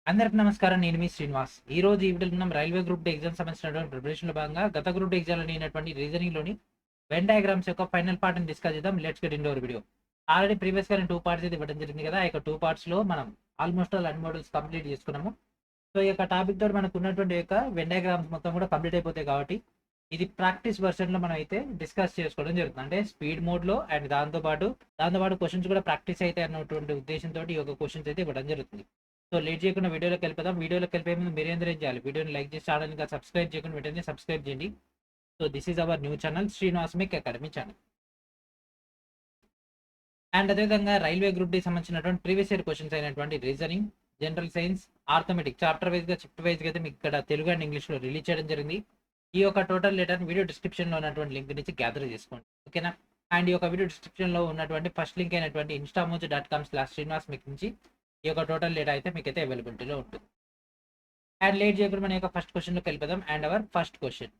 అందరికి నమస్కారం. నేను మీ శ్రీనివాస్. ఈ రోజు ఈ వీడియోలో మనం రైల్వే గ్రూప్ డి ఎగ్జామ్ సంబంధించినటువంటి ప్రిపరేషన్‌లో భాగంగా గత గ్రూప్ డి ఎగ్జామ్‌లో అయినటువంటి రీజనింగ్‌లోని వెన్ డయాగ్రామ్స్ యొక్క ఫైనల్ పార్ట్‌ని డిస్కస్ చేద్దాం. Let's get into hour video. Already ప్రీవియస్‌గా నేను 2 పార్ట్స్ అయితే ఇవ్వడం జరిగింది కదా! ఆ యొక్క 2 పార్ట్స్‌లో మనం ఆల్మోస్ట్ ఆల్ అన్ని మోడల్స్ కంప్లీట్ చేసుకున్నాము. సో, ఈ యొక్క టాపిక్ తోటి మనకు ఉన్నటువంటి యొక్క వెన్ డయాగ్రామ్స్ మొత్తం కూడా కంప్లీట్ అయిపోతాయి కాబట్టి, ఇది ప్రాక్టీస్ వెర్షన్‌లో మనం అయితే డిస్కస్ చేసుకోవడం జరుగుతుంది. అంటే స్పీడ్ మోడ్‌లో అండ్ దాంతో పాటు క్వెషన్స్ కూడా ప్రాక్టీస్ అయితాయి అన్నటువంటి ఉద్దేశంతోటి ఈ యొక్క క్వెషన్స్ అయితే ఇవ్వడం జరుగుతుంది. సో, లేట్ చేయకుండా వీడియోలోకి వెళ్ళిపోదాం. వీడియోలోకి వెళ్ళిపోయే ముందు మీరేందరూ ఏం చేయాలి? వీడియోని లైక్ చేసి ఛానెల్‌ని ఇంకా సబ్స్క్రైబ్ చేయకుండా వెంటనే సబ్స్క్రైబ్ చేయండి. So, this is our new channel Srinivas mech academy channel. And అదేవిధంగా రైల్వే గ్రూప్ డి సంబంధించినటువంటి ప్రీవియస్ ఇయర్ క్వెషన్స్ అయినటువంటి reasoning, general science, arithmetic chapter వైస్‌గా, షిఫ్ట్ వైస్‌గా అయితే మీకు ఇక్కడ తెలుగు అండ్ ఇంగ్లీష్‌లో రిలీజ్ చేయడం జరిగింది. ఈ యొక్క టోటల్ డేటాని వీడియో డిస్క్రిప్షన్‌లో ఉన్నటువంటి లింక్ నుంచి గ్యాదర్ చేసుకోండి. ఓకేనా? అండ్ ఈ యొక్క వీడియో డిస్క్రిప్షన్‌లో ఉన్నటువంటి ఫస్ట్ లింక్ అయినటువంటి instamoj.com/srinivasmik నుంచి ఈ యొక్క టోటల్ డేటా అయితే మీకైతే అవైలబిలిటీలో ఉంటుంది. అండ్ లేట్ చేయకుండా మన యొక్క ఫస్ట్ క్వెషన్‌లోకి వెళ్ళిపోదాం. And hour first question.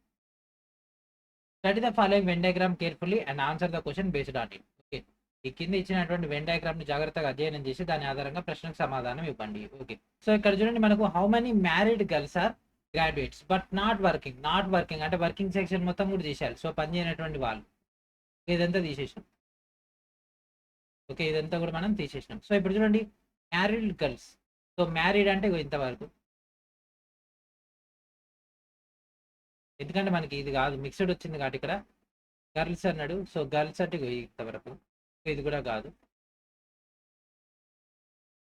Study the following Venn diagram carefully and answer the question based on it. Okay. ఈ కింద ఇచ్చినటువంటి వెన్ డయాగ్రామ్‌ని జాగ్రత్తగా అధ్యయనం చేసి దాని ఆధారంగా ప్రశ్నకు సమాధానం ఇవ్వండి. ఓకే. సో, ఇక్కడ చూడండి మనకు how many married girls are graduates but not working అంటే వర్కింగ్ సెక్షన్ మొత్తం కూడా తీసేయాలి. సో, పని చేయనటువంటి వాళ్ళు. ఇదంతా తీసేసినాం. ఓకే. ఇదంతా కూడా మనం తీసేసినాం. సో, ఇప్పుడు చూడండి మ్యారీడ్ గర్ల్స్. సో, మ్యారీడ్ అంటే ఇగో ఇంతవరకు. ఎందుకంటే మనకి ఇది కాదు మిక్స్డ్ వచ్చింది కాబట్టి ఇక్కడ గర్ల్స్ అన్నాడు. సో, గర్ల్స్ అంటే ఇగో ఇంతవరకు. ఇది కూడా కాదు.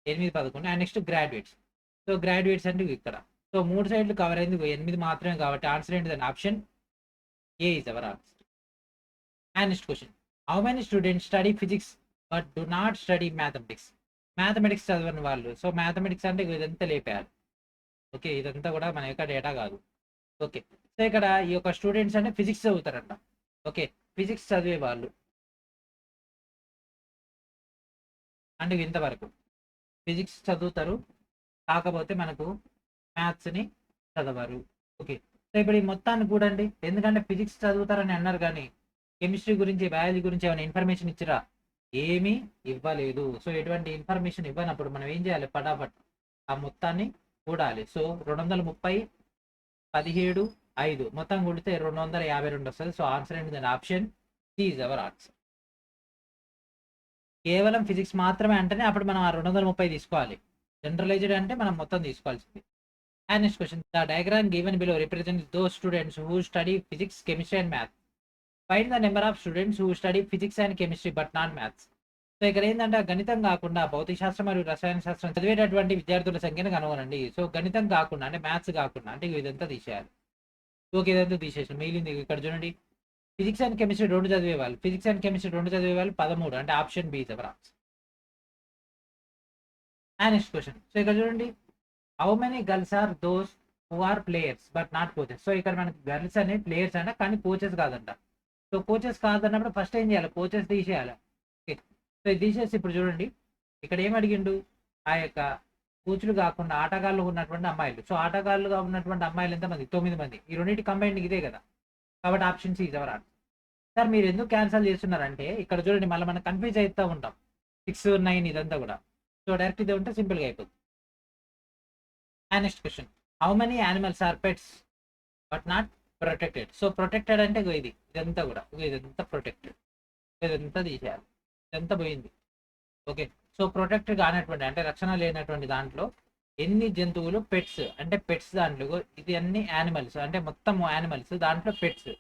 8, 11 and next graduates. So, graduates అంటే ఇగో ఇక్కడ. సో, 3 సైడ్‌లు కవర్ అయింది. ఇగో 8 మాత్రమే కాబట్టి ఆన్సర్ ఏంటిదంటే option A is our answer. And next question. How many students study physics but do not study mathematics? Mathematics చదవని వాళ్ళు. సో, మ్యాథమెటిక్స్ అంటే ఇగో ఇదంతా లేపేయాలి. ఓకే. ఇదంతా కూడా మన యొక్క డేటా కాదు. ఓకే. సో, ఇక్కడ ఈ యొక్క స్టూడెంట్స్ అంటే ఫిజిక్స్ చదువుతారంట. ఓకే. ఫిజిక్స్ చదివే వాళ్ళు. అంటే ఇంతవరకు. ఫిజిక్స్ చదువుతారు. కాకపోతే మనకు మ్యాథ్స్‌ని చదవరు. ఓకే. సో, ఇప్పుడు ఈ మొత్తాన్ని చూడండి. ఎందుకంటే ఫిజిక్స్ చదువుతారని అన్నారు గానీ, కెమిస్ట్రీ గురించి, బయాలజీ గురించి ఏమైనా ఇన్ఫర్మేషన్ ఇచ్చిర్రా? ఏమీ ఇవ్వలేదు. సో, ఎటువంటి ఇన్ఫర్మేషన్ ఇవ్వనప్పుడు మనం ఏం చేయాలి? ఫటాఫట్ ఆ మొత్తాన్ని కూడాలి. సో, 230, 17, 5 మొత్తం కూడితే 252 వస్తది. సో, ఆన్సర్ ఏంటిదంటే option C is our answer. కేవలం ఫిజిక్స్ మాత్రమే అంటేనే అప్పుడు మనం ఆ 230 తీసుకోవాలి. జనరలైజ్డ్ అంటే మనం మొత్తం తీసుకోవాల్సింది. And next question. The diagram given below represents those students who study physics, chemistry and maths. Find the number of students who study physics and chemistry but not maths. So, ఇక్కడ ఏందంటే గణితం కాకుండా భౌతిక శాస్త్రం మరియు రసాయన శాస్త్రం చదివేటటువంటి విద్యార్థుల సంఖ్యను కనుగొనండి. సో, గణితం కాకుండా అంటే మ్యాథ్స్ కాకుండా అంటే ఇదంతా తీసేయాలి. ఓకే. ఇదంతా తీసేసాం. మిగిలింది ఇక్కడ చూడండి. ఫిజిక్స్ అండ్ కెమిస్ట్రీ 2 చదివేవాళ్ళు. ఫిజిక్స్ అండ్ కెమిస్ట్రీ 2 చదివేవాళ్ళు 13 అంటే option B is our answer. And next question. So, ఇక్కడ చూడండి. How many girls are those who are players but not coaches? So, ఇక్కడ మనకి గర్ల్స్ అనే ప్లేయర్స్ అంట కానీ కోచెస్ కాదంట. సో, కోచెస్ కాదన్నప్పుడు ఫస్ట్ ఏం చేయాలి? కోచెస్ తీసేయాలి. ఓకే. సో, ఇది తీసేసి ఇప్పుడు చూడండి. ఇక్కడ ఏం అడిగిండు? ఆ యొక్క కోచ్‌లు కాకుండా ఆటగాళ్ళు ఉన్నటువంటి అమ్మాయిలు. సో, ఆటగాళ్ళుగా ఉన్నటువంటి అమ్మాయిలు ఎంతమంది? 9 మంది. ఈ రెండిటి కంబైన్డ్ ఇదే కదా! కాబట్టి option C is our answer. Sir మీరు ఎందుకు క్యాన్సల్ చేస్తున్నారంటే ఇక్కడ చూడండి మళ్ళీ మనం కన్‌ఫ్యూజ్ అయితా ఉంటాం. 6, 9 ఇదంతా కూడా. సో, డైరెక్ట్ ఇదే ఉంటే సింపుల్‌గా అయిపోద్ది. And next question. How many animals are pets but not protected? So, protected అంటే ఇగో ఇది. ఇదంతా కూడా. ఇగో ఇదంతా ప్రొటెక్టెడ్. ఇదంతా తీసేయాలి. ఇదంతా పోయింది. ఓకే. సో, ప్రొటెక్ట్ కానటువంటి అంటే రక్షణ లేనటువంటి దాంట్లో ఎన్ని జంతువులు పెట్స్ అంటే పెట్స్ దాంట్లో ఇగో ఇది అన్ని యానిమల్స్ అంటే మొత్తం యానిమల్స్ దాంట్లో పెట్స్.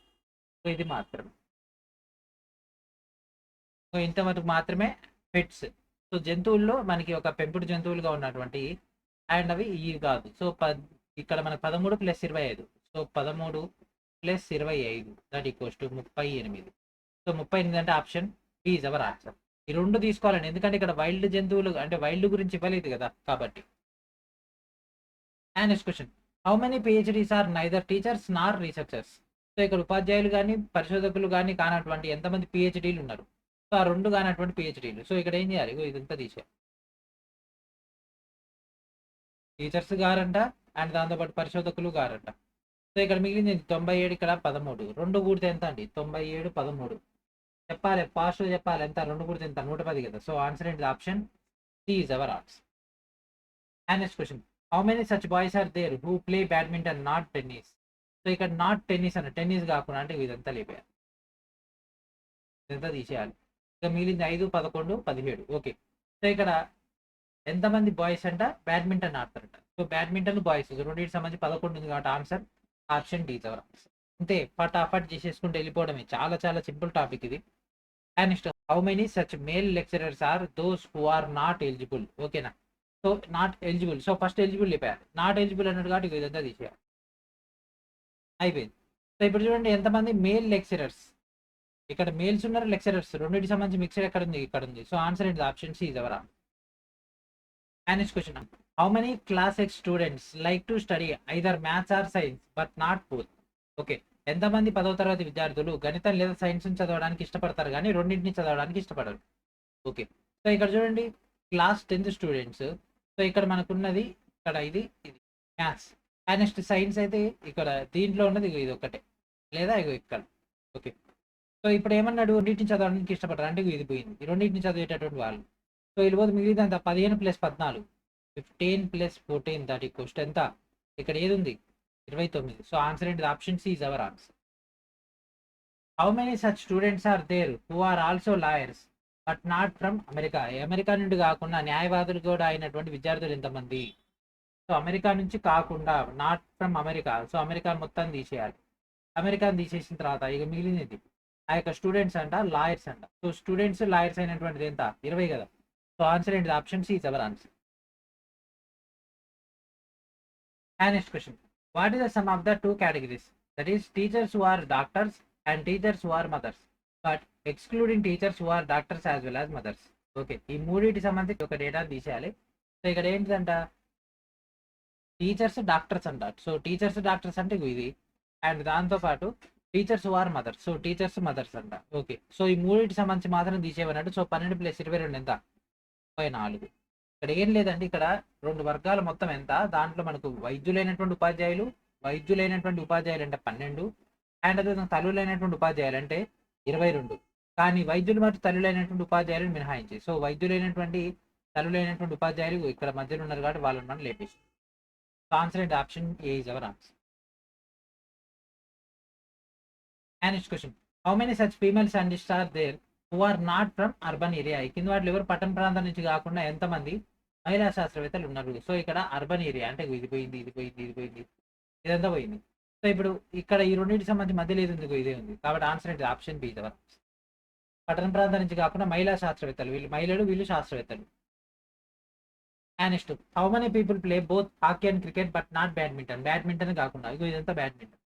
సో, ఇది మాత్రమే. సో, ఇంతవరకు మాత్రమే పెట్స్. సో, జంతువుల్లో మనకి ఒక పెంపుడు జంతువులుగా ఉన్నటువంటి అండ్ అవి ఇవి కాదు. సో, ఇక్కడ మనకు 13 + 25. So, 13 + 25 that equals to 38. So, 38 అంటే option B is our answer. ఈ 2 తీసుకోవాలండి. ఎందుకంటే ఇక్కడ వైల్డ్ జంతువులు అంటే వైల్డ్ గురించి ఇవ్వలేదు కదా! కాబట్టి. And next question. How many PhDs are neither teachers nor researchers? So, ఇక్కడ ఉపాధ్యాయులు గాని, పరిశోధకులు గాని కానటువంటి ఎంతమంది పీహెచ్‌డీలు ఉన్నారు? సో, ఆ 2 కానటువంటి పీహెచ్‌డీలు. సో, ఇక్కడ ఏం చేయాలి? ఇగో ఇదంతా తీసేయాలి. టీచర్స్ గారంట అండ్ దాంతో పాటు పరిశోధకులు గారంట. సో, ఇక్కడ మిగిలింది 97 ఇక్కడ 13. 2 కూడితే ఎంత అండి? 97, 13. చెప్పాలి ఫాస్ట్‌గా చెప్పాలి. ఎంత 2 కూడితే ఎంత? 110 కదా! సో, ఆన్సర్ ఏంటిది? Option C is our answer. And next question. How many such boys are there who play badminton not tennis. So ఇక్కడ నాట్ టెన్నిస్ అన్న టెన్నిస్ కాకుండా అంటే ఇదంతా లేపేయాలి, ఇదంతా తీసేయాలి. ఇక మిగిలింది 5, 11, 17. ఓకే. సో ఇక్కడ ఎంతమంది బాయ్స్ అంట బ్యాడ్మింటన్ ఆడతారంట. సో బ్యాడ్మింటన్ బాయ్స్ రెండింటికి సంబంధించి 11 ఉంది కాబట్టి answer option D our answer. అంతే, ఫటాఫట్ చేసేసుకుంటూ వెళ్ళిపోవడమే. చాలా చాలా సింపుల్ టాపిక్ ఇది. And next, how many such male lecturers are those who are not eligible. ఓకేనా. So not eligible, so first eligible లేపారు, నాట్ ఎలిజిబుల్ అన్నట్టు కాబట్టి ఇదంతా తీసేయాలి, అయిపోయింది. సో ఇప్పుడు చూడండి ఎంతమంది మేల్ లెక్చరర్స్, ఇక్కడ మేల్స్ ఉన్నారు, లెక్చరర్స్, రెండింటికి సంబంధించి మిక్సర్ ఎక్కడ ఉంది, ఇక్కడ ఉంది. సో ఆన్సర్ ఏంటి, option C is our answer. And next question, how many class X students like to study either maths or science but not both. Okay, ఎంతమంది 10వ తరగతి విద్యార్థులు గణితం లేదా సైన్స్ చదవడానికి ఇష్టపడతారు కానీ రెండింటిని చదవడానికి ఇష్టపడరు. ఓకే. సో ఇక్కడ చూడండి క్లాస్ 10th స్టూడెంట్స్. సో ఇక్కడ మనకున్నది ఇక్కడ ఇది మ్యాథ్స్. అండ్ నెక్స్ట్ సైన్స్ అయితే ఇక్కడ దీంట్లో ఉన్నది ఇది ఒకటే, లేదా ఇగో ఇక్కడ. ఓకే. సో ఇప్పుడు ఏమన్నాడు, రెండింటిని చదవడానికి ఇష్టపడతారు అంటే ఇది పోయింది, ఈ రెండింటిని చదివేటటువంటి వాళ్ళు. సో ఇది పోతే మిగిలిందంత 15 + 14, 15 + 14 దట్ ఈక్వల్స్ ఎంత, ఇక్కడ ఏది ఉంది 29. సో ఆన్సర్ ఏంటి, option C is our answer. How many such students are there who are also lawyers but not from America. America నుండి కాకుండా న్యాయవాదులు కూడా అయినటువంటి విద్యార్థులు ఎంతమంది. సో అమెరికా నుంచి కాకుండా, not from America. So America మొత్తం తీసేయాలి, అమెరికాని తీసేసిన తర్వాత ఇక మిగిలినది ఆ యొక్క స్టూడెంట్స్ అంట, లాయర్స్ అంట. సో స్టూడెంట్స్ లాయర్స్ అయినటువంటిది ఎంత, 20 కదా. సో ఆన్సర్ ఏంటి, option C is our answer. And next question, what is the sum of the two categories, that is teachers who are doctors and teachers who are mothers but excluding teachers who are doctors as well as mothers. Okay, ఈ మూడింటి సంబంధించి ఒక data తీసేయాలి. So ఇక్కడ ఏంటిదంట, teachers doctors అంటారు. So teachers doctors అంటే ఇది, అండ్ దాంతోపాటు teachers who are mothers, so teachers mothers అంట. ఓకే. సో ఈ మూడింటి సంబంధించి మాత్రం తీసేయమన్నట్టు. సో 12 + 22 ఎంత, 34. ఇక్కడ ఏం లేదండి, ఇక్కడ 2 వర్గాలు మొత్తం ఎంత, దాంట్లో మనకు వైద్యులైనటువంటి ఉపాధ్యాయులు అంటే 12, అండ్ అదే తల్లులైనటువంటి ఉపాధ్యాయులు అంటే 22. కానీ వైద్యులు మరియు తల్లులైనటువంటి ఉపాధ్యాయులను మినహాయించి, సో వైద్యులైనటువంటి తల్లులైనటువంటి ఉపాధ్యాయులు ఇక్కడ మధ్యలో ఉన్నారు కాబట్టి వాళ్ళని మనం లేపేసి. సో ఆన్సర్ ఏంటి, option A is our answer. And next question, how many such female scientist are there who are not from urban area. కింద వాటిలో ఎవరు పట్టణ ప్రాంతం నుంచి కాకుండా ఎంతమంది మహిళా శాస్త్రవేత్తలు ఉన్నారు. సో ఇక్కడ అర్బన్ ఏరియా అంటే ఇది పోయింది, ఇదంతా పోయింది. సో ఇప్పుడు ఇక్కడ ఈ రెండింటికి సంబంధించి మధ్యలో ఏది ఉంది, ఇదే ఉంది కాబట్టి ఆన్సర్ ఏంటి, ఆప్షన్ బి. పట్టణ ప్రాంతం నుంచి కాకుండా మహిళా శాస్త్రవేత్తలు, వీళ్ళు మహిళలు, వీళ్ళు శాస్త్రవేత్తలు. And next, how many people play both hockey and cricket but not badminton. Badminton కాకుండా ఇదంతా బ్యాడ్మింటన్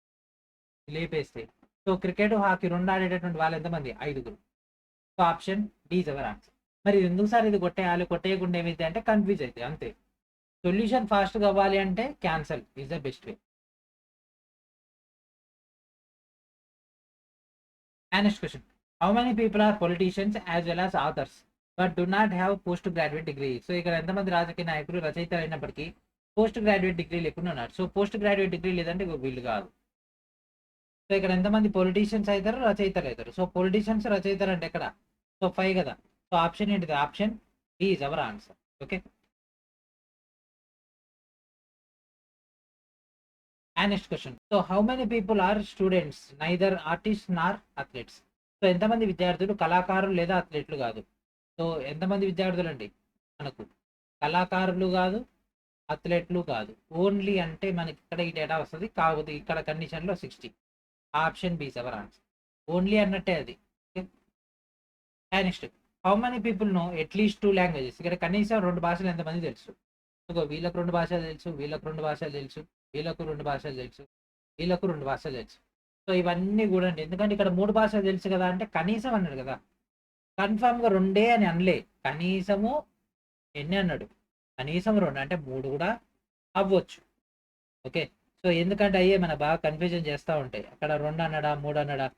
లేపేస్తే. సో క్రికెట్ హాకీ రెండు ఆడేటటువంటి వాళ్ళు ఎంతమంది, 5. So option D is our answer. మరి ఇది ఎందుకు సార్ ఇది కొట్టేయాలి, కొట్టేయకుండా ఏమైతే అంటే కన్ఫ్యూజ్ అయితే అంతే. సొల్యూషన్ ఫాస్ట్గా అవ్వాలి అంటే cancel is the best way. And next question, how many people are politicians as well as authors but do not have post graduate degree. So ఇక్కడ ఎంతమంది రాజకీయ నాయకులు రచయితలు అయినప్పటికీ పోస్ట్ గ్రాడ్యుయేట్ డిగ్రీ లేకుండా ఉన్నారు. సో పోస్ట్ గ్రాడ్యుయేట్ డిగ్రీ లేదంటే వీళ్ళు కాదు. సో ఇక్కడ ఎంతమంది పొలిటీషియన్స్ అవుతారు, రచయితలు అవుతారు. సో పొలిటీషియన్స్, రచయితలు అంటే ఇక్కడ సో 5 కదా. సో ఆప్షన్ ఏంటిది, option D is our answer. Okay. And next question, so how many people are students neither artist nor athletes. So ఎంతమంది విద్యార్థులు కళాకారులు లేదా అథ్లెట్లు కాదు. సో ఎంతమంది విద్యార్థులు అండి, మనకు కళాకారులు కాదు, అథ్లెట్లు కాదు, ఓన్లీ అంటే మనకి ఇక్కడ ఈ డేటా వస్తుంది. కాకపోతే ఇక్కడ కండిషన్లో 60. Option B is our answer. Only అన్నట్టే అది. And next, how many people know at least 2 languages. ఇక్కడ కనీసం 2 భాషలు ఎంతమంది తెలుసు. వీళ్ళకు 2 భాషలు తెలుసు, వీళ్ళకు 2 భాషలు తెలుసు, వీళ్ళకు 2 భాషలు తెలుసు, వీళ్ళకు 2 భాషలు తెలుసు. సో ఇవన్నీ కూడా అండి, ఎందుకంటే ఇక్కడ 3 భాషలు తెలుసు కదా అంటే కనీసం అన్నాడు కదా, కన్ఫామ్గా 2 అని అనలే, కనీసము ఎన్ని అన్నాడు, కనీసం 2 అంటే 3 కూడా అవ్వచ్చు. ఓకే. సో ఎందుకంటే అయ్యే మన బాగా కన్ఫ్యూజన్ చేస్తూ ఉంటాయి, అక్కడ 2 అన్నాడా 3 అన్నాడా,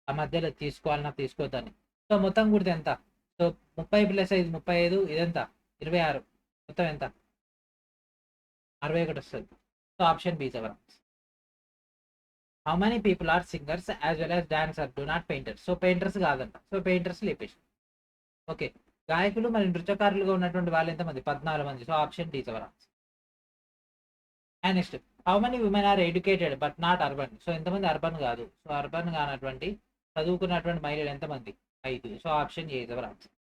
ఆ మధ్యలో తీసుకోవాలన్నా తీసుకోవద్దని. సో మొత్తం కూడా ఎంత, సో 30 + 5 35, ఇదెంత 26, మొత్తం ఎంత 61 వస్తుంది. So option B is our answer. How many people are singers as well as dancer do not painters. So painters కాదంట. సో పెయింటర్స్ లేపేసి. ఓకే. గాయకులు మరియు నృత్యకారులుగా ఉన్నటువంటి వాళ్ళు ఎంతమంది, 14 మంది. So option D is our answer. And next how many women are educated but not urban. So ఎంతమంది అర్బన్ కాదు, సో అర్బన్ కానటువంటి చదువుకున్నటువంటి మహిళలు ఎంతమంది? 5. So option A is our answer.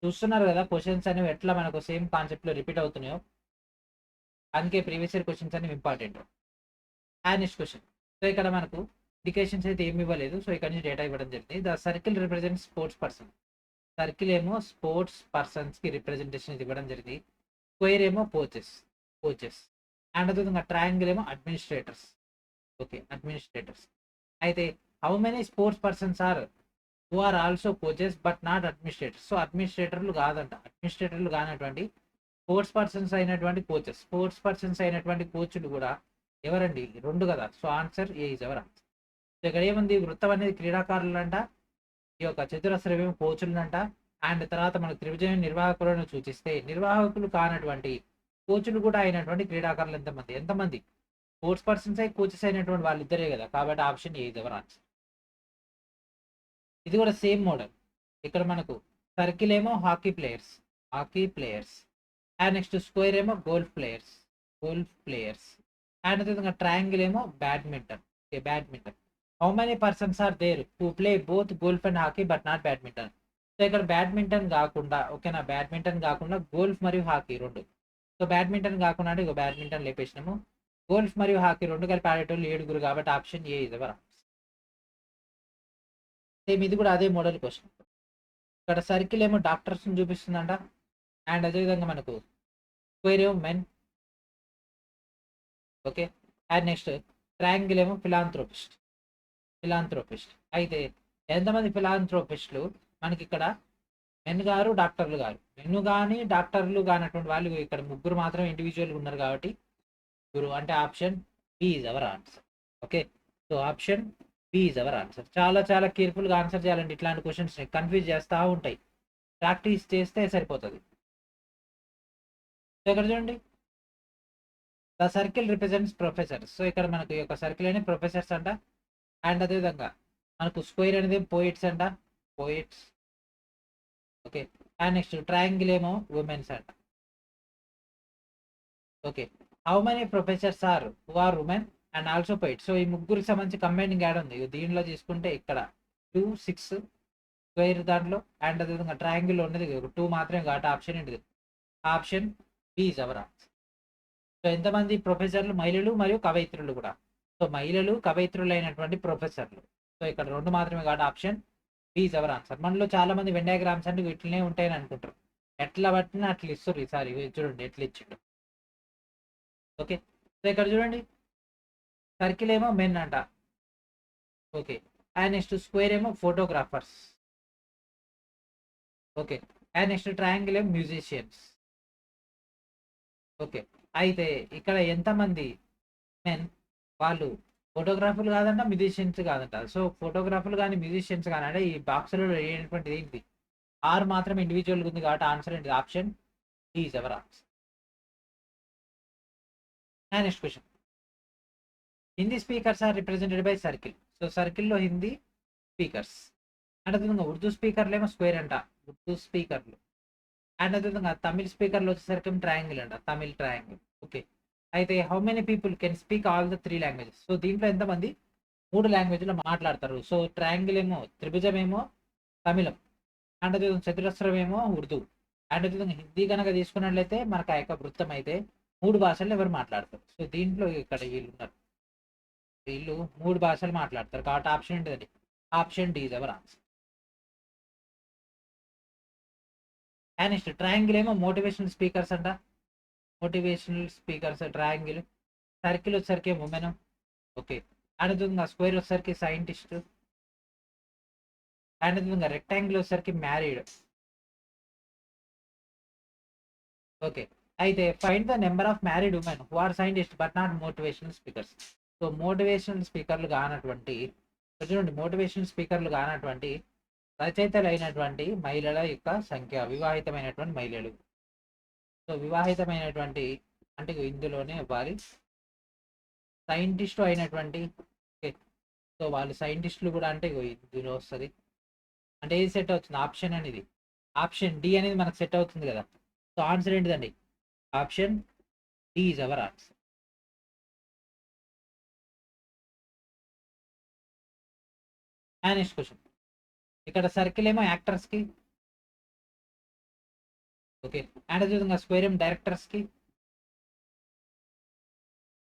చూస్తున్నారు కదా క్వశ్చన్స్ అనేవి ఎట్లా మనకు సేమ్ కాన్సెప్ట్ లో రిపీట్ అవుతున్నాయో, అందుకే ప్రీవియస్ ఇయర్ క్వశ్చన్స్ అనేవి important. And next question. So ఇక్కడ మనకు ఇండికేషన్స్ అయితే ఏమి ఇవ్వలేదు, సో ఇక్కడ నుంచి డేటా ఇవ్వడం జరిగింది. The circle represent sports person. Circle ఏమో స్పోర్ట్స్ పర్సన్స్ కి రిప్రజెంటేషన్ ఇవ్వడం జరిగింది. స్క్వేర్ ఏమో కోచెస్ అండ్ అదేవిధంగా ట్రయాంగిల్ ఏమో అడ్మినిస్ట్రేటర్స్. Okay, administrators. అయితే how many sports persons are who are also coaches but not administrators. So అడ్మినిస్ట్రేటర్లు కాదంట, అడ్మినిస్ట్రేటర్లు కానటువంటి స్పోర్ట్స్ పర్సన్స్ అయినటువంటి కోచెస్, స్పోర్ట్స్ పర్సన్స్ అయినటువంటి కోచ్లు కూడా ఎవరండి? 2 కదా. So answer A is our answer. So ఇక్కడ ఏముంది? వృత్తం అనేది క్రీడాకారులు అంట, ఈ యొక్క చతురస్రం కోచులు అంట, అండ్ తర్వాత మనకు త్రిభుజం నిర్వాహకులను సూచిస్తే నిర్వాహకులు కానటువంటి కోచులు కూడా అయినటువంటి క్రీడాకారులు ఎంతమంది? స్పోర్ట్స్ పర్సన్స్ అయి కోచెస్ అయినటువంటి వాళ్ళిద్దరే కదా, కాబట్టి option A is our answer. ఇది కూడా సేమ్ మోడల్. ఇక్కడ మనకు సర్కిల్ ఏమో hockey players and next square ఏమో గోల్ఫ్ ప్లేయర్స్ అండ్ అదేవిధంగా ట్రయాంగిల్ ఏమో badminton. How many persons are there who play both golf and hockey but not badminton. So ఇక్కడ badminton కాకుండా, ఓకేనా, బ్యాడ్మింటన్ కాకుండా గోల్ఫ్ మరియు హాకీ 2. సో బ్యాడ్మింటన్ కాకుండా అంటే ఇక బ్యాడ్మింటన్ లేపేసినాము, గోల్ఫ్ మరియు హాకీ 2 కలిపి ఆడేటోళ్ళు 7 కాబట్టి option A is ever. Same ఇది కూడా అదే మోడల్ క్వశ్చన్. ఇక్కడ సర్కిల్ ఏమో డాక్టర్స్ చూపిస్తుందంట అండ్ అదేవిధంగా మనకు స్క్వేర్ ఏమో men. Okay, and next triangle ఏమో ఫిలాంథ్రోపిస్ట్. అయితే ఎంతమంది ఫిలాంథ్రోపిస్టులు మనకి ఇక్కడ? మెన్ గారు, డాక్టర్లు గారు. మెన్ కానీ డాక్టర్లు కానటువంటి వాళ్ళు ఇక్కడ 3 మాత్రం ఇండివిజువల్ ఉన్నారు కాబట్టి గురు అంటే option B is our answer. Okay, so option B is our answer. చాలా చాలా కేర్ఫుల్గా ఆన్సర్ చేయాలండి. ఇట్లాంటి క్వశ్చన్స్ కన్ఫ్యూజ్ చేస్తూ ఉంటాయి, ప్రాక్టీస్ చేస్తే సరిపోతుంది. సో ఇక్కడ చూడండి, the circle represents professors. So ఇక్కడ మనకు ఈ యొక్క సర్కిల్ అనేది ప్రొఫెసర్స్ అంట అండ్ అదేవిధంగా మనకు స్క్వేర్ అనేది పోయిట్స్ అంట, ఓకే, అండ్ నెక్స్ట్ ట్రయాంగిల్ ఏమో ఉమెన్స్ అంట. Okay, how many professors are who are women and also poet. So ఈ ముగ్గురికి సంబంధించి కంబైనింగ్ యాడ్ ఉంది. దీనిలో తీసుకుంటే ఇక్కడ 2, 6 స్క్వేర్ దాంట్లో అండ్ అదేవిధంగా ట్రయాంగిల్ ఉన్నది 2 మాత్రమే కాబట్టి ఆప్షన్ ఏంటిది? Option B is our answer. So ఎంతమంది ప్రొఫెసర్లు? మహిళలు మరియు కవయిత్రులు కూడా. సో మహిళలు కవయిత్రులు అయినటువంటి ప్రొఫెసర్లు. సో ఇక్కడ 2 మాత్రమే కాబట్టి option B is our answer. మనలో చాలా మంది వెన్ డయాగ్రామ్స్ అంటే ఇట్లనే ఉంటాయని అనుకుంటారు, ఎట్లా పట్టినా అట్లా ఇస్తారు. ఈసారి చూడండి ఎట్లా ఇచ్చిండు. ఓకే, సో ఇక్కడ చూడండి సర్కిల్ ఏమో మెన్ అంట. ఓకే, అండ్ నెక్స్ట్ స్క్వేర్ ఏమో photographers. Okay, and next triangle ఏమో మ్యూజిషియన్స్. ఓకే, అయితే ఇక్కడ ఎంతమంది మెన్? వాళ్ళు ఫోటోగ్రాఫర్లు కాదంట, మ్యూజిషియన్స్ కాదంట. సో ఫోటోగ్రాఫర్లు కానీ మ్యూజిషియన్స్ కానీ అంటే ఈ బాక్స్లో ఏంటంటే ఏంటి? 6 మాత్రం ఇండివిజువల్గా ఉంది కాబట్టి ఆన్సర్ ఏంటి? Option D is our answer. Next question. Hindi speakers are represented by circle. So సర్కిల్లో హిందీ స్పీకర్స్ అండ్ అదేవిధంగా ఉర్దూ స్పీకర్లు ఏమో స్క్వేర్ అంట, ఉర్దూ స్పీకర్లు అండ్ అదేవిధంగా తమిళ్ స్పీకర్లు వచ్చేసరికి ట్రయాంగిల్ అంట, తమిళ్ ట్రయాంగిల్. ఓకే, అయితే how many people can speak all the 3 languages. So దీంట్లో ఎంతమంది 3 లాంగ్వేజ్లో మాట్లాడతారు? సో ట్రయాంగిల్ ఏమో త్రిభుజం ఏమో తమిళం అండ్ అదేవిధంగా చతురస్రం ఏమో ఉర్దూ అండ్ అదేవిధంగా హిందీ కనుక తీసుకున్నట్లయితే మనకు ఆ యొక్క వృత్తం అయితే 3 భాషలు ఎవరు మాట్లాడతారు? సో దీంట్లో ఇక్కడ వీళ్ళు ఉన్నారు, వీళ్ళు 3 భాషలు మాట్లాడతారు కాబట్టి ఆప్షన్ ఏంటిదండి? Option D is our answer. And next triangle ఏమో మోటివేషనల్ స్పీకర్స్ అంట, మోటివేషనల్ స్పీకర్స్ ట్రయాంగిల్. సర్కిల్ వచ్చేసరికి ఉమెన్. ఓకే, అండ్ అదేవిధంగా స్క్వేర్ వచ్చేసరికి సైంటిస్ట్ అండ్ అదేవిధంగా రెక్టాంగిల్ వచ్చేసరికి మ్యారీడ్. ఓకే, అయితే find the number of married women who are scientist but not motivational speakers. So motivational స్పీకర్లు కానటువంటి, చూడండి మోటివేషనల్ స్పీకర్లు కానటువంటి రచయితలు అయినటువంటి మహిళల యొక్క సంఖ్య, వివాహితమైనటువంటి మహిళలు. సో వివాహితమైనటువంటి అంటే ఇందులోనే వారి సైంటిస్టు అయినటువంటి. ఓకే, సో వాళ్ళు సైంటిస్టులు కూడా అంటే ఇందులో వస్తుంది. అంటే ఏది సెట్ అవుతుంది? ఆప్షన్ అనేది, ఆప్షన్ డి అనేది మనకు సెట్ అవుతుంది కదా. సో ఆన్సర్ ఏంటిదండి? Option D is our answer. And next question, ఇక్కడ సర్కిల్ ఏమో యాక్టర్స్ కి, ఓకే, అండ్ అదేవిధంగా స్క్వేర్ ఏమో డైరెక్టర్స్ కి,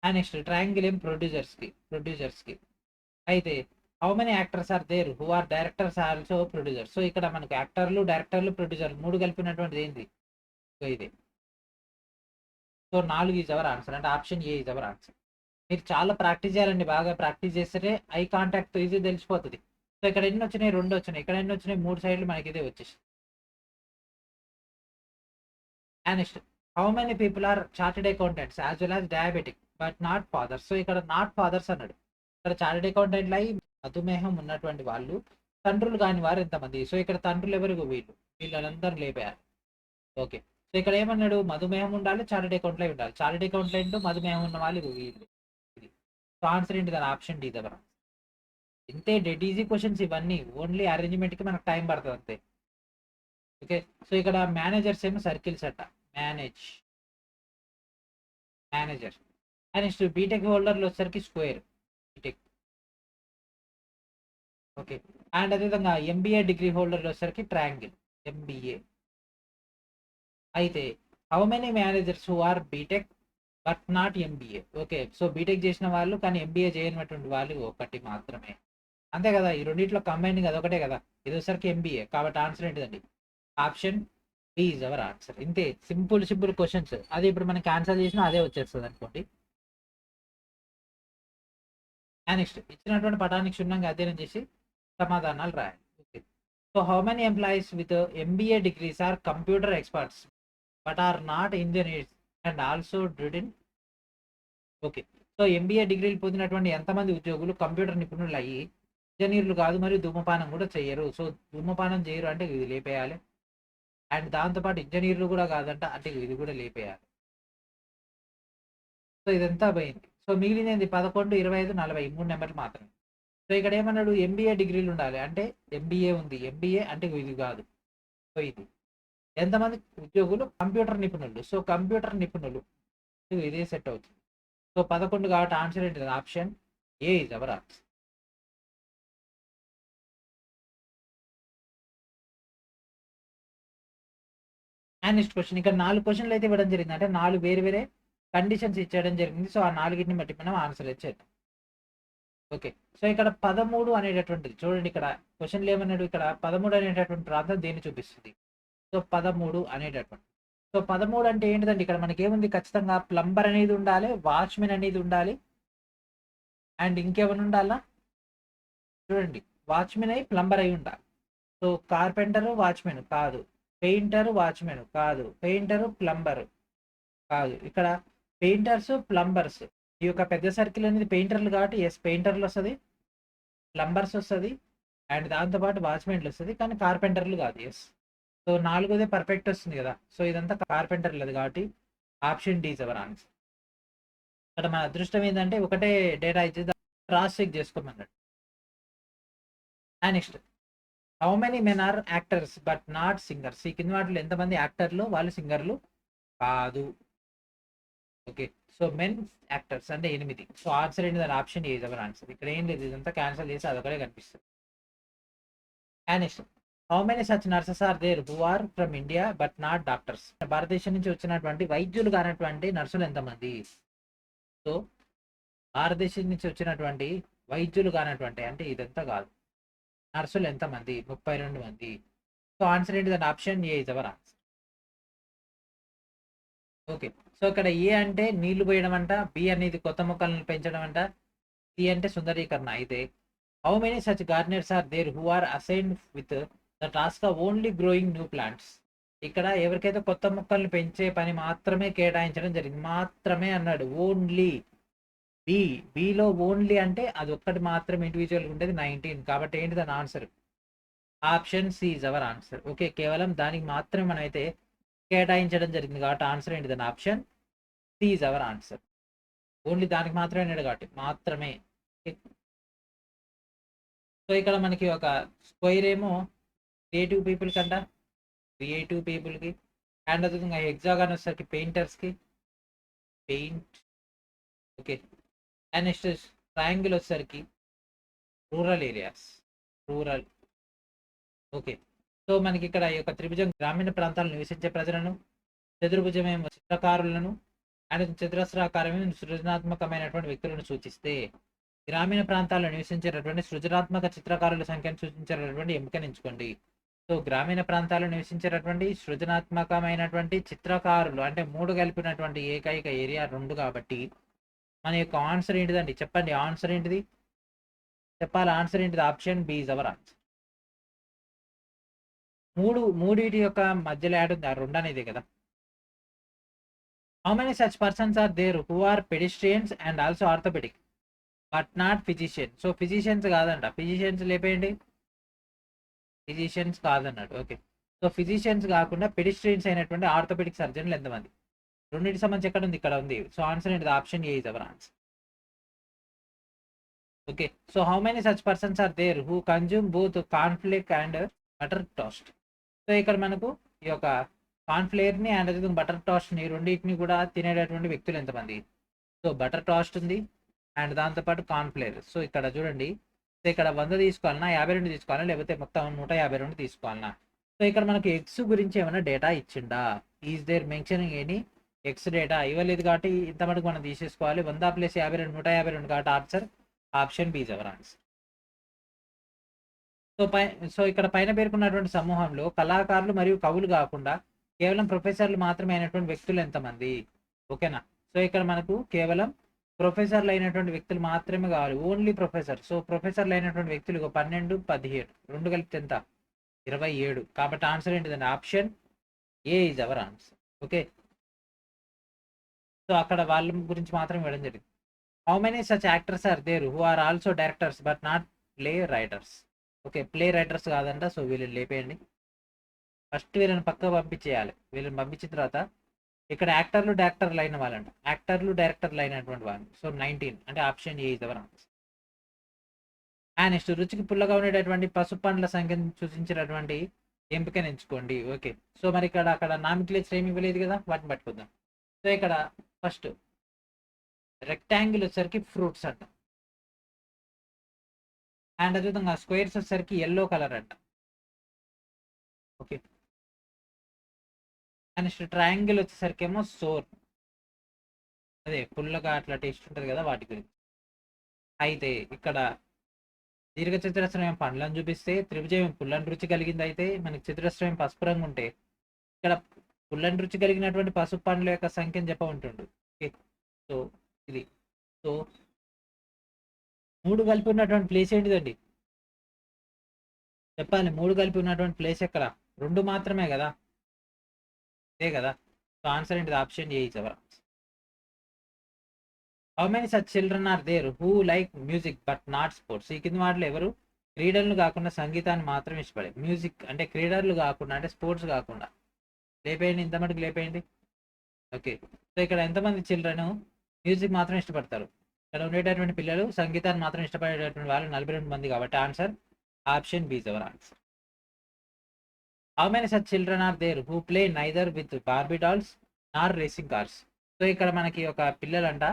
అండ్ నెక్స్ట్ ట్రయాంగిల్ ఏం ప్రొడ్యూసర్స్ కి. అయితే how many actors are there who are directors also producer. So ఇక్కడ మనకు యాక్టర్లు, డైరెక్టర్లు, ప్రొడ్యూసర్లు మూడు కలిపినటువంటిది ఏంటి, సో ఇది. సో 4 ఈజ్ అవర్ ఆన్సర్, అంటే option A is our answer. మీరు చాలా ప్రాక్టీస్ చేయాలండి, బాగా ప్రాక్టీస్ చేస్తే ఐ కాంటాక్ట్ ఈజీ తెలిసిపోతుంది. సో ఇక్కడ ఎన్ని వచ్చినాయి, 2 వచ్చినాయి, ఇక్కడ ఎన్ని వచ్చినాయి, 3 సైడ్లు మనకి ఇదే వచ్చేసి. And next, how many people are chartered accountants as well as diabetic but not fathers. So ఇక్కడ నాట్ ఫాదర్స్ అన్నాడు. ఇక్కడ చార్టెడ్ అకౌంటెంట్లు అయి మధుమేహం ఉన్నటువంటి వాళ్ళు, తండ్రులు కాని వారు ఎంతమంది. సో ఇక్కడ తండ్రులు ఎవరు, వీళ్ళందరూ లేపారు. ఓకే, సో ఇక్కడ ఏమన్నాడు, మధుమేహం ఉండాలి, చార్టెడ్ అకౌంట్లో ఉండాలి. చార్టెడ్ అకౌంటెంట్ మధుమేహం ఉన్న వాళ్ళు వీళ్ళు. సో ఆన్సర్ ఏంటి దాని, ఆప్షన్ డి దగ్గర. ఇంతే, డెడ్ ఈజీ క్వశ్చన్స్ ఇవన్నీ, ఓన్లీ అరేంజ్మెంట్ కి మనకు టైం పడుతుంది అంతే. ఓకే, సో ఇక్కడ మేనేజర్స్ ఏమో సర్కిల్స్ అట్ట, మేనేజర్. అండ్ నెక్స్ట్ బీటెక్ హోల్డర్లు వచ్చేసరికి స్క్వేర్, బీటెక్. ఓకే, అండ్ అదేవిధంగా ఎంబీఏ డిగ్రీ హోల్డర్లు వచ్చేసరికి ట్రయాంగిల్, ఎంబీఏ. అయితే how many managers who are B Tech but not MBA. Okay, so B Tech చేసిన వాళ్ళు కానీ ఎంబీఏ చేయనటువంటి వాళ్ళు ఒకటి మాత్రమే, అంతే కదా. ఈ రెండింటిలో కంబైన్ కదా, ఒకటే కదా. ఇది వచ్చరికి ఎంబీఏ, కాబట్టి ఆన్సర్ ఏంటిదండి, option B is our answer. ఇంతే, సింపుల్ క్వశ్చన్స్. అది ఇప్పుడు మనం క్యాన్సల్ చేసినా అదే వచ్చేస్తుంది అనుకోండి. నెక్స్ట్, ఇచ్చినటువంటి పటానికి క్షుణ్ణంగా అధ్యయనం చేసి సమాధానాలు రాయాలి. Okay, so how many employees with MBA degrees are computer experts but are not engineers and also did. Okay, so MBA డిగ్రీలు పొందినటువంటి ఎంతమంది ఉద్యోగులు కంప్యూటర్ నిపుణులు అయ్యి ఇంజనీర్లు కాదు, మరియు ధూమపానం కూడా చేయరు. సో ధూమపానం చేయరు అంటే ఇది లేపేయాలి. అండ్ దాంతోపాటు ఇంజనీర్లు కూడా కాదంట, అంటే ఇది కూడా లేపేయాలి. సో ఇదంతా పోయింది. సో మిగిలినది 11, 25, 40 3 నెంబర్లు మాత్రమే. సో ఇక్కడ ఏమన్నాడు, ఎంబీఏ డిగ్రీలు ఉండాలి అంటే ఎంబీఏ ఉంది, ఎంబీఏ అంటే ఇది కాదు. సో ఇది ఎంతమంది ఉద్యోగులు, కంప్యూటర్ నిపుణులు. సో కంప్యూటర్ నిపుణులు ఇదే సెట్ అవుతుంది. సో 11 కాబట్టి ఆన్సర్ ఏంటి, option A is our answer. And next question, ఇక్కడ 4 క్వశ్చన్లు అయితే ఇవ్వడం జరిగింది, అంటే 4 వేరే కండిషన్స్ ఇచ్చడం జరిగింది. సో ఆ 4ని బట్టి మనం ఆన్సర్ ఇచ్చేద్దాం. ఓకే, సో ఇక్కడ 13 అనేటటువంటిది చూడండి, ఇక్కడ క్వశ్చన్లు ఏమన్నాడు, ఇక్కడ 13 అనేటటువంటి ప్రాంతం దేన్ని చూపిస్తుంది. సో 13 అనేటటువంటి, సో 13 అంటే ఏంటిదండి, ఇక్కడ మనకి ఏముంది, ఖచ్చితంగా ప్లంబర్ అనేది ఉండాలి, వాచ్మెన్ అనేది ఉండాలి, అండ్ ఇంకేమైనా ఉండాలా చూడండి, వాచ్మెన్ అయి ప్లంబర్ అయి ఉండాలి. సో కార్పెంటర్ వాచ్మెన్ కాదు, పెయింటర్ వాచ్మెన్ కాదు, పెయింటర్ ప్లంబర్ కాదు. ఇక్కడ పెయింటర్స్ ప్లంబర్స్, ఈ యొక్క పెద్ద సర్కిల్ అనేది పెయింటర్లు కాబట్టి ఎస్ పెయింటర్లు వస్తుంది, ప్లంబర్స్ వస్తుంది, అండ్ దాంతోపాటు వాచ్మెన్లు వస్తుంది, కానీ కార్పెంటర్లు కాదు. ఎస్, సో 4దే పర్ఫెక్ట్ వస్తుంది కదా. సో ఇదంతా కార్పెంటర్లు కాబట్టి option D is our answer. ఇక్కడ మన అదృష్టం ఏంటంటే ఒకటే డేటా ఇచ్చి క్రాస్ చెక్ చేసుకోమన్నాడు. And next, how many men are actors but not singers. ఈ కింద వాటిలో ఎంతమంది యాక్టర్లు, వాళ్ళు సింగర్లు కాదు. ఓకే, సో మెన్ యాక్టర్స్ అంటే 8. సో ఆన్సర్ ఏంటి, దాని option A is our answer. ఇక్కడ ఏం లేదు, ఇదంతా క్యాన్సల్ చేసి అదొకటే కనిపిస్తుంది. And next, how many such nurses are there who are from India but not doctors. భారతదేశం నుంచి వచ్చినటువంటి వైద్యులు కానటువంటి నర్సులు ఎంతమంది. సో భారతదేశం నుంచి వచ్చినటువంటి వైద్యులు కానటువంటి, అంటే ఇదంతా కాదు, నర్సులు ఎంతమంది, 32 మంది. సో ఆన్సర్ ఏంటి, దాని option A is our answer. Okay, so ఇక్కడ ఏ అంటే నీళ్లు పోయడం అంట, బి అనేది కొత్త మొక్కలను పెంచడం అంట, సి అంటే సుందరీకరణ. అయితే how many such gardeners are there who are assigned with the task of only growing new plants. ఇక్కడ ఎవరికైతే కొత్త మొక్కలను పెంచే పని మాత్రమే కేటాయించడం జరిగింది, మాత్రమే అన్నాడు, ఓన్లీ. బిలో ఓన్లీ అంటే అది ఒక్కటి మాత్రం ఇండివిజువల్ ఉండేది 19. కాబట్టి ఏంటి దాని ఆన్సర్, option C is our answer. Okay, కేవలం దానికి మాత్రమే మనం అయితే కేటాయించడం జరిగింది కాబట్టి ఆన్సర్ ఏంటి, దాని option C is our answer. Only దానికి మాత్రమే అన్నాడు కాబట్టి మాత్రమే. సో ఇక్కడ మనకి ఒక స్క్వేర్ ఏమో క్రియేటివ్ పీపుల్ కంట, క్రియేటివ్ పీపుల్కి, అండ్ అదేవిధంగా హెక్సాగాన్ వచ్చేసరికి పెయింటర్స్కి, paint. Okay, and next triangle వచ్చేసరికి rural areas. Rural. Okay. So మనకి ఇక్కడ ఈ యొక్క త్రిభుజం గ్రామీణ ప్రాంతాల్లో నివసించే ప్రజలను, చతుర్భుజమేమో చిత్రకారులను అండ్ చతురస్రాకారమే సృజనాత్మకమైనటువంటి వ్యక్తులను సూచిస్తే, గ్రామీణ ప్రాంతాల్లో నివసించేటటువంటి సృజనాత్మక చిత్రకారుల సంఖ్యను సూచించేటటువంటి ఎంపికను ఎంచుకోండి. సో గ్రామీణ ప్రాంతాల్లో నివసించేటటువంటి సృజనాత్మకమైనటువంటి చిత్రకారులు అంటే 3 కలిపినటువంటి ఏకైక ఏరియా 2 కాబట్టి మన యొక్క ఆన్సర్ ఏంటిదండి? చెప్పండి ఆన్సర్ ఏంటిది? చెప్పాలి ఆన్సర్ ఏంటిది? Option B is our answer. మూడిటి యొక్క మధ్యలో యాడ్ ఉంది, ఆ 2 అనేది కదా. How many such persons are there who are pedestrians and also orthopedic but not physician? So physicians కాదంట, ఫిజిషియన్స్ లేపేయండి, ఫిజిషియన్స్ కాదన్నాడు. ఓకే. సో ఫిజిషియన్స్ కాకుండా పెడిస్ట్రియన్స్ అయినటువంటి ఆర్థోపెడిక్ సర్జన్లు ఎంతమంది? రెండింటి సంబంధించి ఎక్కడ ఉంది? ఇక్కడ ఉంది. సో ఆన్సర్ ఏంటిది? Option A is our answer. Okay. So how many such persons are there who consume both cornflake and butter toast? So ఇక్కడ మనకు ఈ యొక్క కార్న్ఫ్లేర్ ని అండ్ బటర్ టోస్ట్ ని రెండింటిని కూడా తినేటటువంటి వ్యక్తులు ఎంతమంది? సో బటర్ టోస్ట్ ఉంది అండ్ దాంతోపాటు కార్న్ఫ్లేర్. సో ఇక్కడ చూడండి, సో ఇక్కడ 100 తీసుకోవాలన్నా, 52 తీసుకోవాలన్నా, లేకపోతే మొత్తం 152 తీసుకోవాలన్నా? సో ఇక్కడ మనకి ఎగ్స్ గురించి ఏమైనా డేటా ఇచ్చిండా? Is there mentioning any X data? ఇవ్వలేదు కాబట్టి ఇంత మటుకు మనం తీసేసుకోవాలి. 100 + 52 152 కాబట్టి answer option B is our answer. So ఇక్కడ పైన పేర్కొన్నటువంటి సమూహంలో కళాకారులు మరియు కవులు కాకుండా కేవలం ప్రొఫెసర్లు మాత్రమే అయినటువంటి వ్యక్తులు ఎంతమంది? ఓకేనా. సో ఇక్కడ మనకు కేవలం ప్రొఫెసర్లు అయినటువంటి వ్యక్తులు మాత్రమే కావాలి, ఓన్లీ ప్రొఫెసర్. సో ప్రొఫెసర్లు అయినటువంటి వ్యక్తులు 12, 17 2 కలిపితే ఎంత? 27. కాబట్టి ఆన్సర్ ఏంటిదండి? Option A is our answer. Okay. So అక్కడ వాళ్ళ గురించి మాత్రం ఇవ్వడం జరిగింది. How many such actors are there who are also directors but not play writers? Okay, play writers కాదంట. సో వీళ్ళని లేపేయండి. ఫస్ట్ వీళ్ళని పక్క పంపించేయాలి. వీళ్ళని పంపించిన తర్వాత ఇక్కడ యాక్టర్లు డైరెక్టర్లు అయిన వాళ్ళంట, యాక్టర్లు డైరెక్టర్లు అయినటువంటి వాళ్ళు. సో 19 అంటే option A is our answer. Next రుచికి పుల్లగా ఉండేటటువంటి పసుపు పండ్ల సంఖ్యను సూచించినటువంటి ఎంపికను ఎంచుకోండి. ఓకే. సో మరి అక్కడ నామిక్లేచర్ ఏమి ఇవ్వలేదు కదా, వాటిని పట్టుకుందాం. సో ఇక్కడ ఫస్ట్ రెక్టాంగిల్ వచ్చేసరికి ఫ్రూట్స్ అంట, అండ్ అదేవిధంగా స్క్వేర్స్ వచ్చేసరికి ఎల్లో కలర్ అంట. ఓకే. నెక్స్ట్ ట్రయాంగిల్ వచ్చేసరికి ఏమో సోర్, అదే పుల్లగా అట్లా టేస్ట్ ఉంటుంది కదా వాటి గురించి. అయితే ఇక్కడ దీర్ఘ చతురస్రం పండ్లను చూపిస్తే, త్రిభుజం పుల్లని రుచి కలిగింది. అయితే మనకి చతురస్రం పసుపు రంగు ఉంటే ఇక్కడ పుల్లని రుచి కలిగినటువంటి పసుపు పండ్ల యొక్క సంఖ్యను చెప్పమంటుండు. ఓకే. సో ఇది సో 3 కలిపి ఉన్నటువంటి ప్లేస్ ఏంటిదండి? చెప్పాలి. 3 కలిపి ఉన్నటువంటి ప్లేస్ ఎక్కడ? 2 మాత్రమే కదా, అదే కదా. సో ఆన్సర్ ఏంటిది? Option A is our answer. How many such children are there who like music but not sports? ఈ కింది వాటిలో ఎవరు క్రీడలు కాకుండా సంగీతాన్ని మాత్రం ఇష్టపడే? మ్యూజిక్ అంటే క్రీడలు కాకుండా, అంటే స్పోర్ట్స్ కాకుండా. లేపేయండి, ఇంత మటుకు లేపేయండి. ఓకే. సో ఇక్కడ ఎంతమంది చిల్డ్రన్ మ్యూజిక్ మాత్రం ఇష్టపడతారు? ఇక్కడ ఉండేటటువంటి పిల్లలు సంగీతాన్ని మాత్రం ఇష్టపడేటటువంటి వాళ్ళు 42 మంది. కాబట్టి answer option B is our answer. How many such children are there who play neither with Barbie dolls nor racing cars? So ఇక్కడ మనకి ఒక పిల్లలంట,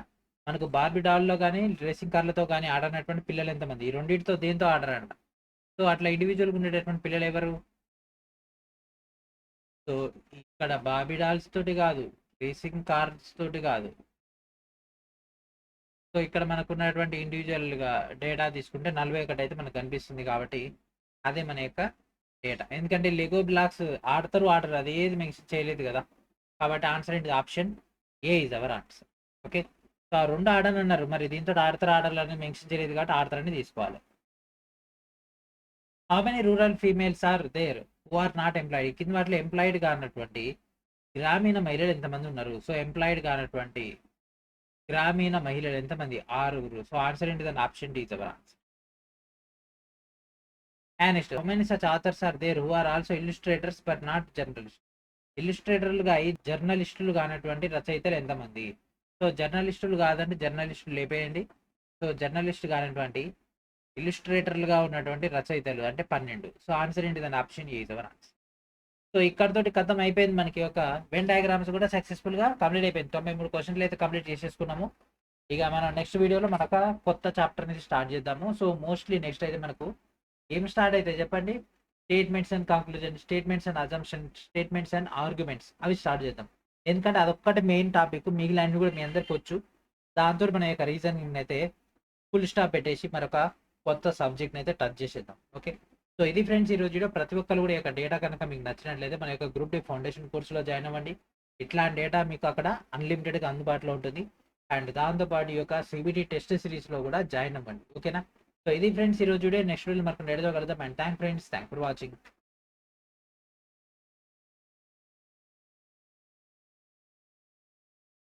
మనకు బార్బీ డాల్లో కానీ రేసింగ్ కార్లతో కానీ ఆడనటువంటి పిల్లలు ఎంతమంది? ఈ రెండింటితో దేంతో ఆడరంట. సో అట్లా ఇండివిజువల్గా ఉండేటటువంటి పిల్లలు ఎవరు? సో ఇక్కడ బార్బీ డాల్స్ తోటి కాదు, రేసింగ్ కార్స్ తోటి కాదు. సో ఇక్కడ మనకు ఉన్నటువంటి ఇండివిజువల్గా డేటా తీసుకుంటే 41 అయితే మనకు కనిపిస్తుంది. కాబట్టి అదే మన యొక్క డేటా. ఎందుకంటే లెగో బ్లాక్స్ ఆడతారు అది ఏది మెన్షన్ చేయలేదు కదా. కాబట్టి ఆన్సర్ ఏంటి? Option A is our answer. Okay. So ఆ 2 ఆడనన్నారు, మరి దీంతో ఆడాలని మెన్షన్ చేయలేదు కాబట్టి ఆడతారని తీసుకోవాలి. How many rural females are there who are not employed? కింద వాటిలో ఎంప్లాయిడ్ కానటువంటి గ్రామీణ మహిళలు ఎంతమంది ఉన్నారు? సో ఎంప్లాయిడ్ కానటువంటి గ్రామీణ మహిళలు ఎంతమంది? 6. సో ఆన్సర్ ఏంటిదని? Option D is our answer. Next how many such authors are there who are also illustrators but not journalist? ఇల్లుస్ట్రేటర్లుగా అయి జర్నలిస్టులు కానటువంటి రచయితలు ఎంతమంది? సో జర్నలిస్టులు కాదంటే జర్నలిస్టులు లేపేయండి. సో జర్నలిస్ట్ కానటువంటి ఇల్లుస్ట్రేటర్లుగా ఉన్నటువంటి రచయితలు అంటే 12. సో ఆన్సర్ ఏంటిదని? Option A is our answer. So ఇక్కడతోటి కథం అయిపోయింది. మనకి ఒక వెన్ డయాగ్రామ్స్ కూడా సక్సెస్ఫుల్ గా కంప్లీట్ అయిపోయింది. 93 క్వశ్చన్లు అయితే కంప్లీట్ చేసేసుకున్నాము. ఇక మనం నెక్స్ట్ వీడియోలో మనకు కొత్త చాప్టర్ నుంచి స్టార్ట్ చేద్దాము. సో మోస్ట్లీ నెక్స్ట్ అయితే మనకు ఏం స్టార్ట్ అయితే చెప్పండి, statements and conclusion, statements and assumption, statements and arguments అవి స్టార్ట్ చేద్దాం. ఎందుకంటే అదొక్కటి మెయిన్ టాపిక్, మిగిలిన కూడా మీ అందరికి వచ్చు. దాంతో మన యొక్క రీజనింగ్ అయితే ఫుల్ స్టాప్ పెట్టేసి మరొక కొత్త సబ్జెక్ట్ని అయితే టచ్ చేసేద్దాం. ఓకే, సో ఇది ఫ్రెండ్స్ ఈరోజు వీడియో. ప్రతి ఒక్కరు కూడా ఈ యొక్క డేటా కనుక మీకు నచ్చినట్లయితే మన యొక్క గ్రూప్ డి ఫౌండేషన్ కోర్సులో జాయిన్ అవ్వండి. ఇట్లాంటి డేటా మీకు అక్కడ అన్లిమిటెడ్గా అందుబాటులో ఉంటుంది. అండ్ దాంతోపాటు ఈ యొక్క సిబిటి టెస్ట్ సిరీస్లో కూడా జాయిన్ అవ్వండి. ఓకేనా, సో ఇది ఫ్రెండ్స్ ఈరోజు వీడియో. నెక్స్ట్ వీడియో మనకు డేటాతో కలుద్దాం. And thank for watching.